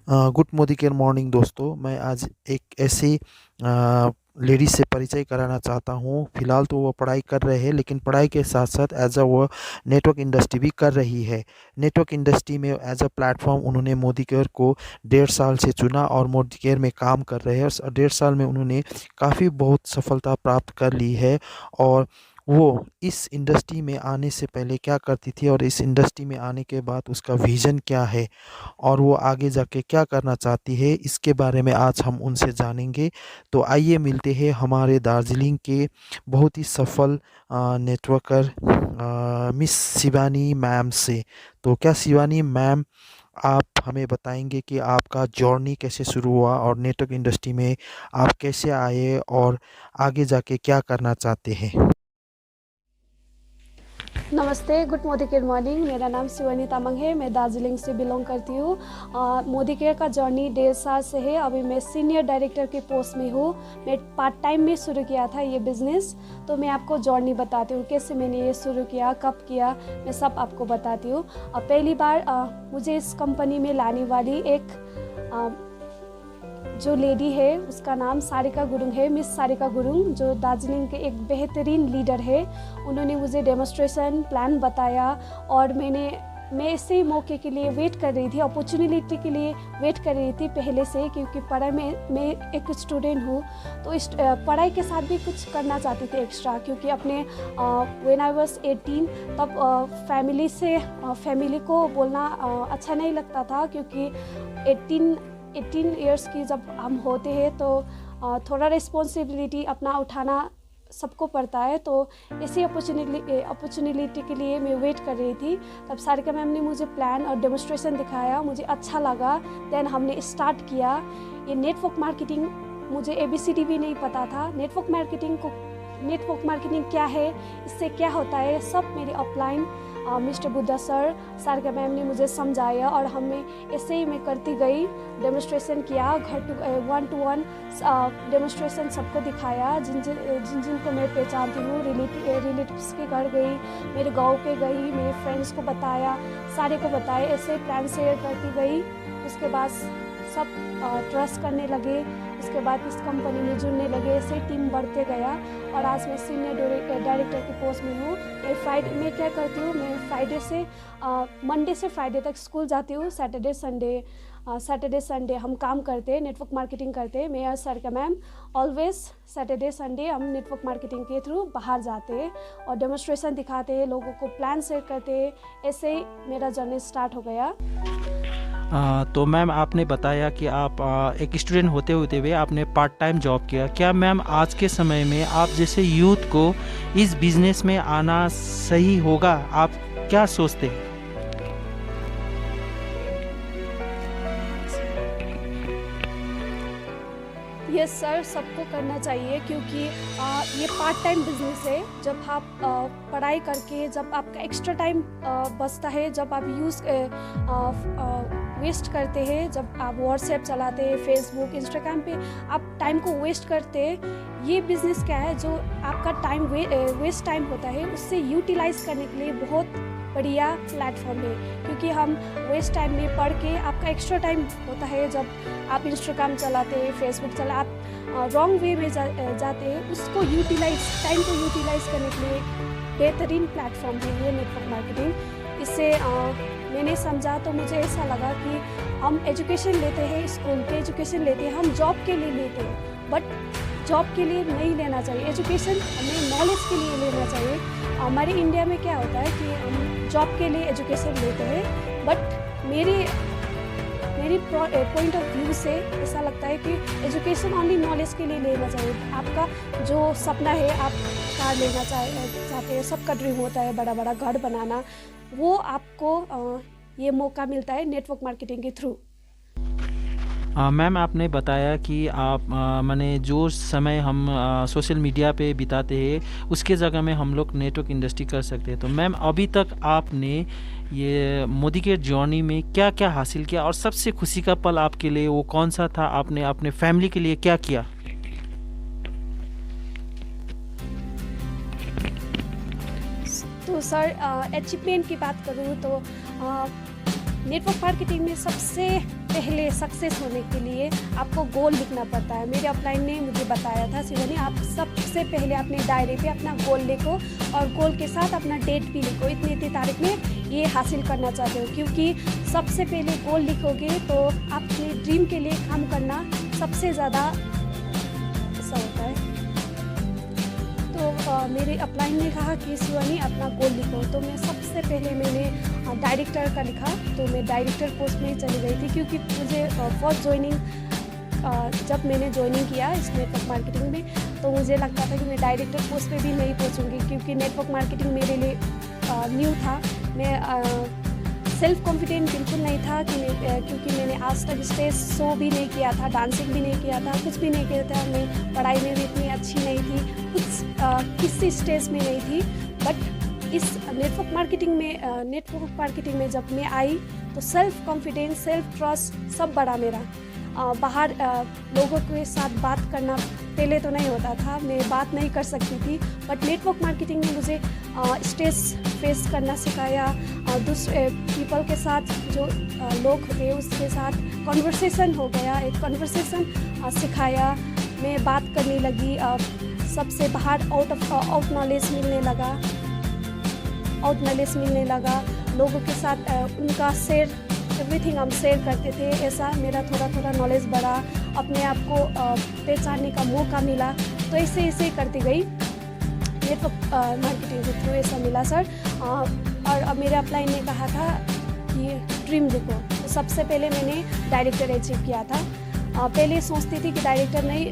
Good Modi care morning दोस्तों। मैं आज एक ऐसी लेडीज से परिचय कराना चाहता हूँ। फिलहाल तो वो पढ़ाई कर रहे हैं, लेकिन पढ़ाई के साथ साथ एज अ वो नेटवर्क इंडस्ट्री भी कर रही है। नेटवर्क इंडस्ट्री में एज अ प्लेटफॉर्म उन्होंने मोदी केयर को 1.5 साल से चुना और मोदी केयर में काम कर रहे हैं। और 1.5 साल में उन्होंने काफ़ी बहुत सफलता प्राप्त कर ली है। और वो इस इंडस्ट्री में आने से पहले क्या करती थी और इस इंडस्ट्री में आने के बाद उसका विज़न क्या है और वो आगे जाके क्या करना चाहती है, इसके बारे में आज हम उनसे जानेंगे। तो आइए मिलते हैं हमारे दार्जिलिंग के बहुत ही सफल नेटवर्कर मिस शिवानी मैम से। तो क्या शिवानी मैम, आप हमें बताएंगे कि आपका जर्नी कैसे शुरू हुआ और नेटवर्क इंडस्ट्री में आप कैसे आए और आगे जाके क्या करना चाहते हैं? नमस्ते, गुड मॉर्निंग। मेरा नाम शिवानी तामंग है। मैं दार्जिलिंग से बिलोंग करती हूँ। मोदी केयर का जर्नी 1.5 साल से है। अभी मैं सीनियर डायरेक्टर के पोस्ट में हूँ। मैं पार्ट टाइम में शुरू किया था ये बिज़नेस। तो मैं आपको जर्नी बताती हूँ कैसे मैंने ये शुरू किया, कब किया, मैं सब आपको बताती हूँ। पहली बार मुझे इस कंपनी में लाने वाली एक जो लेडी है उसका नाम सारिका गुरुंग है, मिस सारिका गुरुंग, जो दार्जिलिंग के एक बेहतरीन लीडर है। उन्होंने मुझे डेमोन्स्ट्रेशन प्लान बताया और मैं इसी मौके के लिए वेट कर रही थी, अपॉर्चुनिटी के लिए वेट कर रही थी पहले से, क्योंकि पढ़ाई में मैं एक स्टूडेंट हूँ। तो इस पढ़ाई के साथ भी कुछ करना चाहती थी एक्स्ट्रा, क्योंकि अपने व्हेन आई वाज 18 तब फैमिली को बोलना अच्छा नहीं लगता था, क्योंकि 18 इयर्स की जब हम होते हैं तो थोड़ा रिस्पॉन्सिबिलिटी अपना उठाना सबको पड़ता है। तो इसी अपॉर्चुनिटी के लिए मैं वेट कर रही थी। तब सारिका मैम ने मुझे प्लान और डेमोन्स्ट्रेशन दिखाया, मुझे अच्छा लगा। देन हमने स्टार्ट किया ये नेटवर्क मार्केटिंग। मुझे ABCD भी नहीं पता था। नेटवर्क मार्केटिंग क्या है, इससे क्या होता है, सब मेरे upline mister Buddha sir, Sarika ma'am ने मुझे समझाया और हमें ऐसे ही मैं करती गई। डेमोन्स्ट्रेशन किया, घर टू 1-to-1 डेमोन्स्ट्रेशन सबको दिखाया, जिन को मैं पहचानती हूँ। रिलेटिव्स के घर गई, मेरे गांव पे गई, मेरे फ्रेंड्स को बताया, सारे को बताया, ऐसे प्लान शेयर करती गई। उसके बाद सब ट्रस्ट करने लगे। उसके बाद इस कंपनी में जुड़ने लगे, ऐसे टीम बढ़ते गया और आज मैं सीनियर डायरेक्टर के पोस्ट में हूँ। मैं क्या करती हूँ, मैं फ्राइडे से मंडे से फ्राइडे तक स्कूल जाती हूँ। सैटरडे संडे हम काम करते हैं, नेटवर्क मार्केटिंग करते हैं। मैं और Sarika ma'am always Saturday Sunday हम नेटवर्क मार्केटिंग के थ्रू बाहर जाते हैं और डेमोन्स्ट्रेशन दिखाते हैं, लोगों को प्लान शेयर करते हैं। ऐसे ही मेरा जर्नी स्टार्ट हो गया। तो मैम, आपने बताया कि आप एक स्टूडेंट होते हुए आपने पार्ट टाइम जॉब किया। क्या मैम आज के समय में आप जैसे यूथ को इस बिज़नेस में आना सही होगा? आप क्या सोचते हैं? यस सर, सबको करना चाहिए, क्योंकि ये पार्ट टाइम बिजनेस है। जब आप पढ़ाई करके, जब आपका एक्स्ट्रा टाइम बचता है, जब आप वेस्ट करते हैं, जब आप व्हाट्सएप चलाते हैं, फेसबुक, इंस्टाग्राम पे आप टाइम को वेस्ट करते हैं। ये बिज़नेस क्या है, जो आपका टाइम वेस्ट टाइम होता है उससे यूटिलाइज करने के लिए बहुत बढ़िया प्लेटफॉर्म है। क्योंकि हम वेस्ट टाइम में पढ़ के, आपका एक्स्ट्रा टाइम होता है जब आप इंस्टाग्राम चलाते हैं, फेसबुक आप रॉन्ग वे में जाते हैं, उसको टाइम को यूटिलाइज करने के लिए बेहतरीन प्लेटफॉर्म है ये नेटवर्क मार्केटिंग। इससे मैंने समझा तो मुझे ऐसा लगा कि हम एजुकेशन लेते हैं, स्कूल के एजुकेशन लेते हैं, हम जॉब के लिए लेते हैं, बट जॉब के लिए नहीं लेना चाहिए। एजुकेशन हमें नॉलेज के लिए लेना चाहिए। हमारे इंडिया में क्या होता है कि हम जॉब के लिए एजुकेशन लेते हैं, बट मेरी पॉइंट ऑफ व्यू से ऐसा लगता है कि एजुकेशन ओनली नॉलेज के लिए लेना चाहिए। आपका जो सपना है, आप कार लेना चाहते हैं, सबका ड्रीम होता है बड़ा बड़ा घर बनाना, वो आपको ये मौका मिलता है नेटवर्क मार्केटिंग के थ्रू। मैम, आपने बताया कि आप माने जो समय हम सोशल मीडिया पे बिताते हैं उसके जगह में हम लोग नेटवर्क इंडस्ट्री कर सकते हैं। तो मैम, अभी तक आपने ये मोदी के जर्नी में क्या क्या हासिल किया और सबसे खुशी का पल आपके लिए वो कौन सा था? आपने अपने फैमिली के लिए क्या किया? तो सर, अचीवमेंट की बात करूँ तो नेटवर्क मार्केटिंग में सबसे पहले सक्सेस होने के लिए आपको गोल लिखना पड़ता है। मेरे अपलाइन ने मुझे बताया था, शिवानी आप सबसे पहले अपने डायरी पे अपना गोल लिखो और गोल के साथ अपना डेट भी लिखो, इतनी तारीख में ये हासिल करना चाहते हो, क्योंकि सबसे पहले गोल लिखोगे तो अपने ड्रीम के लिए काम करना सबसे ज़्यादा ऐसा होता है। तो मेरे अपलाइन ने कहा कि शिवानी अपना गोल लिखो, तो मैं सबसे पहले मैंने डायरेक्टर का लिखा। तो मैं डायरेक्टर पोस्ट में चली गई थी, क्योंकि मुझे फर्स्ट ज्वाइनिंग जब मैंने ज्वाइनिंग किया इस नेटवर्क मार्केटिंग में, तो मुझे लगता था कि मैं डायरेक्टर पोस्ट पे भी नहीं पहुंचूंगी, क्योंकि नेटवर्क मार्केटिंग मेरे लिए न्यू था। मैं सेल्फ कॉन्फिडेंट बिल्कुल नहीं था कि क्योंकि मैंने आज तक स्टेज शो भी नहीं किया था, डांसिंग भी नहीं किया था, कुछ भी नहीं किया था। मैं पढ़ाई में भी इतनी अच्छी नहीं थी, कुछ किसी स्टेज में नहीं थी। बट इस नेटवर्क मार्केटिंग में जब मैं आई तो सेल्फ कॉन्फिडेंस, सेल्फ ट्रस्ट सब बढ़ा मेरा। बाहर लोगों के साथ बात करना पहले तो नहीं होता था, मैं बात नहीं कर सकती थी, बट नेटवर्क मार्केटिंग ने मुझे स्टेज फेस करना सिखाया। दूसरे पीपल के साथ जो लोग होते उसके साथ कन्वर्सेशन हो गया, एक कन्वर्सेशन सिखाया। मैं बात करने लगी, सबसे बाहर आउट नॉलेज मिलने लगा। लोगों के साथ उनका एवरीथिंग हम शेयर करते थे। ऐसा मेरा थोड़ा थोड़ा नॉलेज बढ़ा, अपने आप को पहचानने का मौका मिला। तो ऐसे करती गई नेटवर्क मार्केटिंग के थ्रू ऐसा मिला सर। और अब मेरे अपलाइन ने कहा था कि ड्रीम लिखो, तो सबसे पहले मैंने डायरेक्टर अचीव किया था। पहले सोचती थी कि डायरेक्टर नहीं,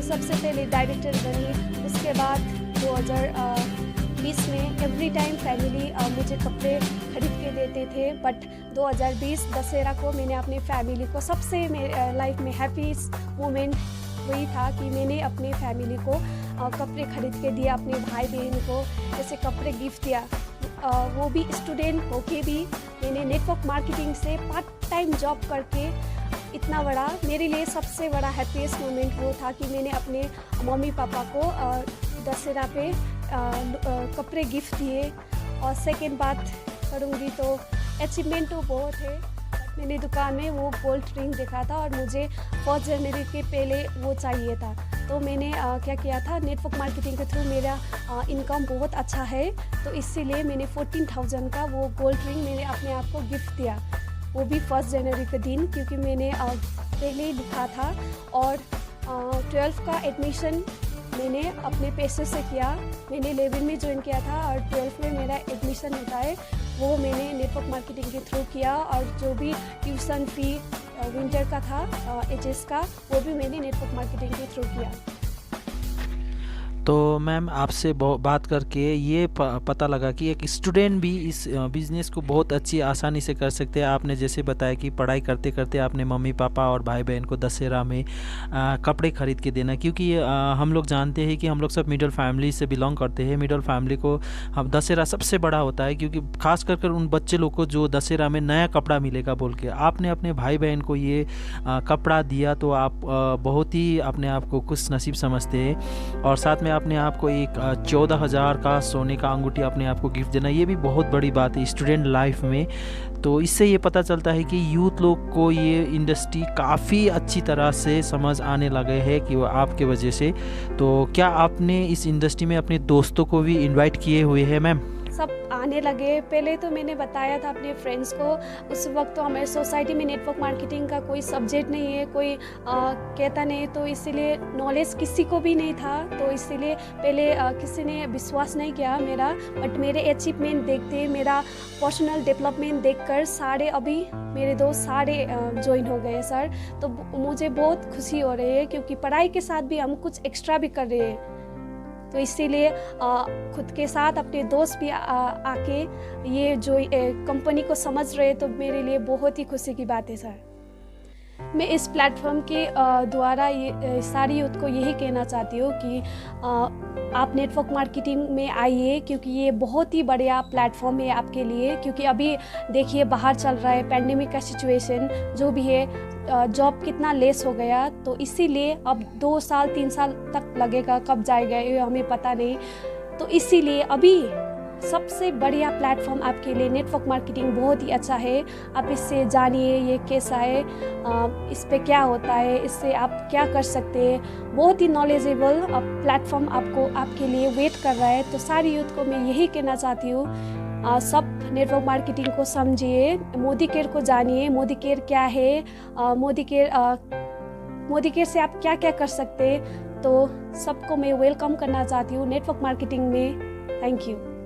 सबसे पहले डायरेक्टर बनी। उसके बाद 2020 में एवरी टाइम फैमिली मुझे कपड़े खरीद के देते थे, बट 2020 दशहरा को मैंने अपनी फैमिली को सबसे मेरे लाइफ में हैप्पीस्ट मोमेंट वही था कि मैंने अपनी फैमिली को कपड़े खरीद के दिया, अपने भाई बहन को ऐसे कपड़े गिफ्ट दिया। वो भी स्टूडेंट होके भी मैंने नेटवर्क मार्केटिंग से पार्ट टाइम जॉब करके इतना बड़ा, मेरे लिए सबसे बड़ा हैप्पीएस्ट मोमेंट वो था कि मैंने अपने मम्मी पापा को दशहरा पे कपड़े गिफ्ट दिए। और सेकेंड बात करूँगी तो अचीवमेंट तो बहुत है। मैंने दुकान में वो गोल्ड रिंग देखा था और मुझे 1 जनवरी के पहले वो चाहिए था, तो मैंने क्या किया था, नेटवर्क मार्केटिंग के थ्रू मेरा इनकम बहुत अच्छा है, तो इसीलिए मैंने 14,000 का वो गोल्ड रिंग मैंने अपने आप को गिफ्ट दिया, वो भी 1 जनवरी के दिन, क्योंकि मैंने पहले ही लिखा था। और 12th का एडमिशन मैंने अपने पैसे से किया। मैंने 11 में ज्वाइन किया था और 12th में मेरा एडमिशन होता है, वो मैंने नेटवर्क मार्केटिंग के थ्रू किया। और जो भी ट्यूशन फी विंटर का था एचएस का, वो भी मैंने नेटवर्क मार्केटिंग के थ्रू किया। तो मैम आपसे बात करके ये पता लगा कि एक स्टूडेंट भी इस बिज़नेस को बहुत अच्छी आसानी से कर सकते हैं। आपने जैसे बताया कि पढ़ाई करते करते आपने मम्मी पापा और भाई बहन को दशहरा में कपड़े ख़रीद के देना, क्योंकि हम लोग जानते हैं कि हम लोग सब मिडिल फैमिली से बिलोंग करते हैं। मिडिल फैमिली को हम दशहरा सबसे बड़ा होता है, क्योंकि खास कर उन बच्चे लोग को जो दशहरा में नया कपड़ा मिलेगा बोल के आपने अपने भाई बहन को ये कपड़ा दिया, तो आप बहुत ही अपने आप को खुश नसीब समझते हैं। और साथ में अपने आप को एक 14,000 का सोने का अंगूठी अपने आप को गिफ्ट देना, ये भी बहुत बड़ी बात है स्टूडेंट लाइफ में। तो इससे ये पता चलता है कि यूथ लोग को ये इंडस्ट्री काफ़ी अच्छी तरह से समझ आने लगे है कि वो आपके वजह से। तो क्या आपने इस इंडस्ट्री में अपने दोस्तों को भी इनवाइट किए हुए हैं मैम? सब आने लगे। पहले तो मैंने बताया था अपने फ्रेंड्स को, उस वक्त तो हमारे सोसाइटी में नेटवर्क मार्केटिंग का कोई सब्जेक्ट नहीं है, कोई कहता नहीं, तो इसीलिए नॉलेज किसी को भी नहीं था, तो इसीलिए पहले किसी ने विश्वास नहीं किया मेरा। बट मेरे अचीवमेंट देखते, मेरा पर्सनल डेवलपमेंट देखकर सारे अभी मेरे दोस्त सारे ज्वाइन हो गए सर। तो मुझे बहुत खुशी हो रही है, क्योंकि पढ़ाई के साथ भी हम कुछ एक्स्ट्रा भी कर रहे हैं, तो इसीलिए खुद के साथ अपने दोस्त भी आके ये जो कंपनी को समझ रहे, तो मेरे लिए बहुत ही खुशी की बात है सर। मैं इस प्लेटफॉर्म के द्वारा ये सारी यूथ को यही कहना चाहती हूँ कि आप नेटवर्क मार्केटिंग में आइए, क्योंकि ये बहुत ही बढ़िया प्लेटफॉर्म है आपके लिए। क्योंकि अभी देखिए बाहर चल रहा है पैंडेमिक का सिचुएशन जो भी है, जॉब कितना लेस हो गया, तो इसीलिए अब 2 साल 3 साल तक लगेगा, कब जाएगा ये हमें पता नहीं। तो इसीलिए अभी सबसे बढ़िया प्लेटफॉर्म आपके लिए नेटवर्क मार्केटिंग बहुत ही अच्छा है। आप इससे जानिए ये कैसा है, इस पे क्या होता है, इससे आप क्या कर सकते हैं। बहुत ही नॉलेजेबल प्लेटफॉर्म आपके लिए वेट कर रहा है। तो सारी यूथ को मैं यही कहना चाहती हूँ, सब नेटवर्क मार्केटिंग को समझिए, मोदी केयर को जानिए, मोदी केयर क्या है, मोदी केयर से आप क्या क्या कर सकते हैं। तो सबको मैं वेलकम करना चाहती हूँ नेटवर्क मार्केटिंग में। Thank you.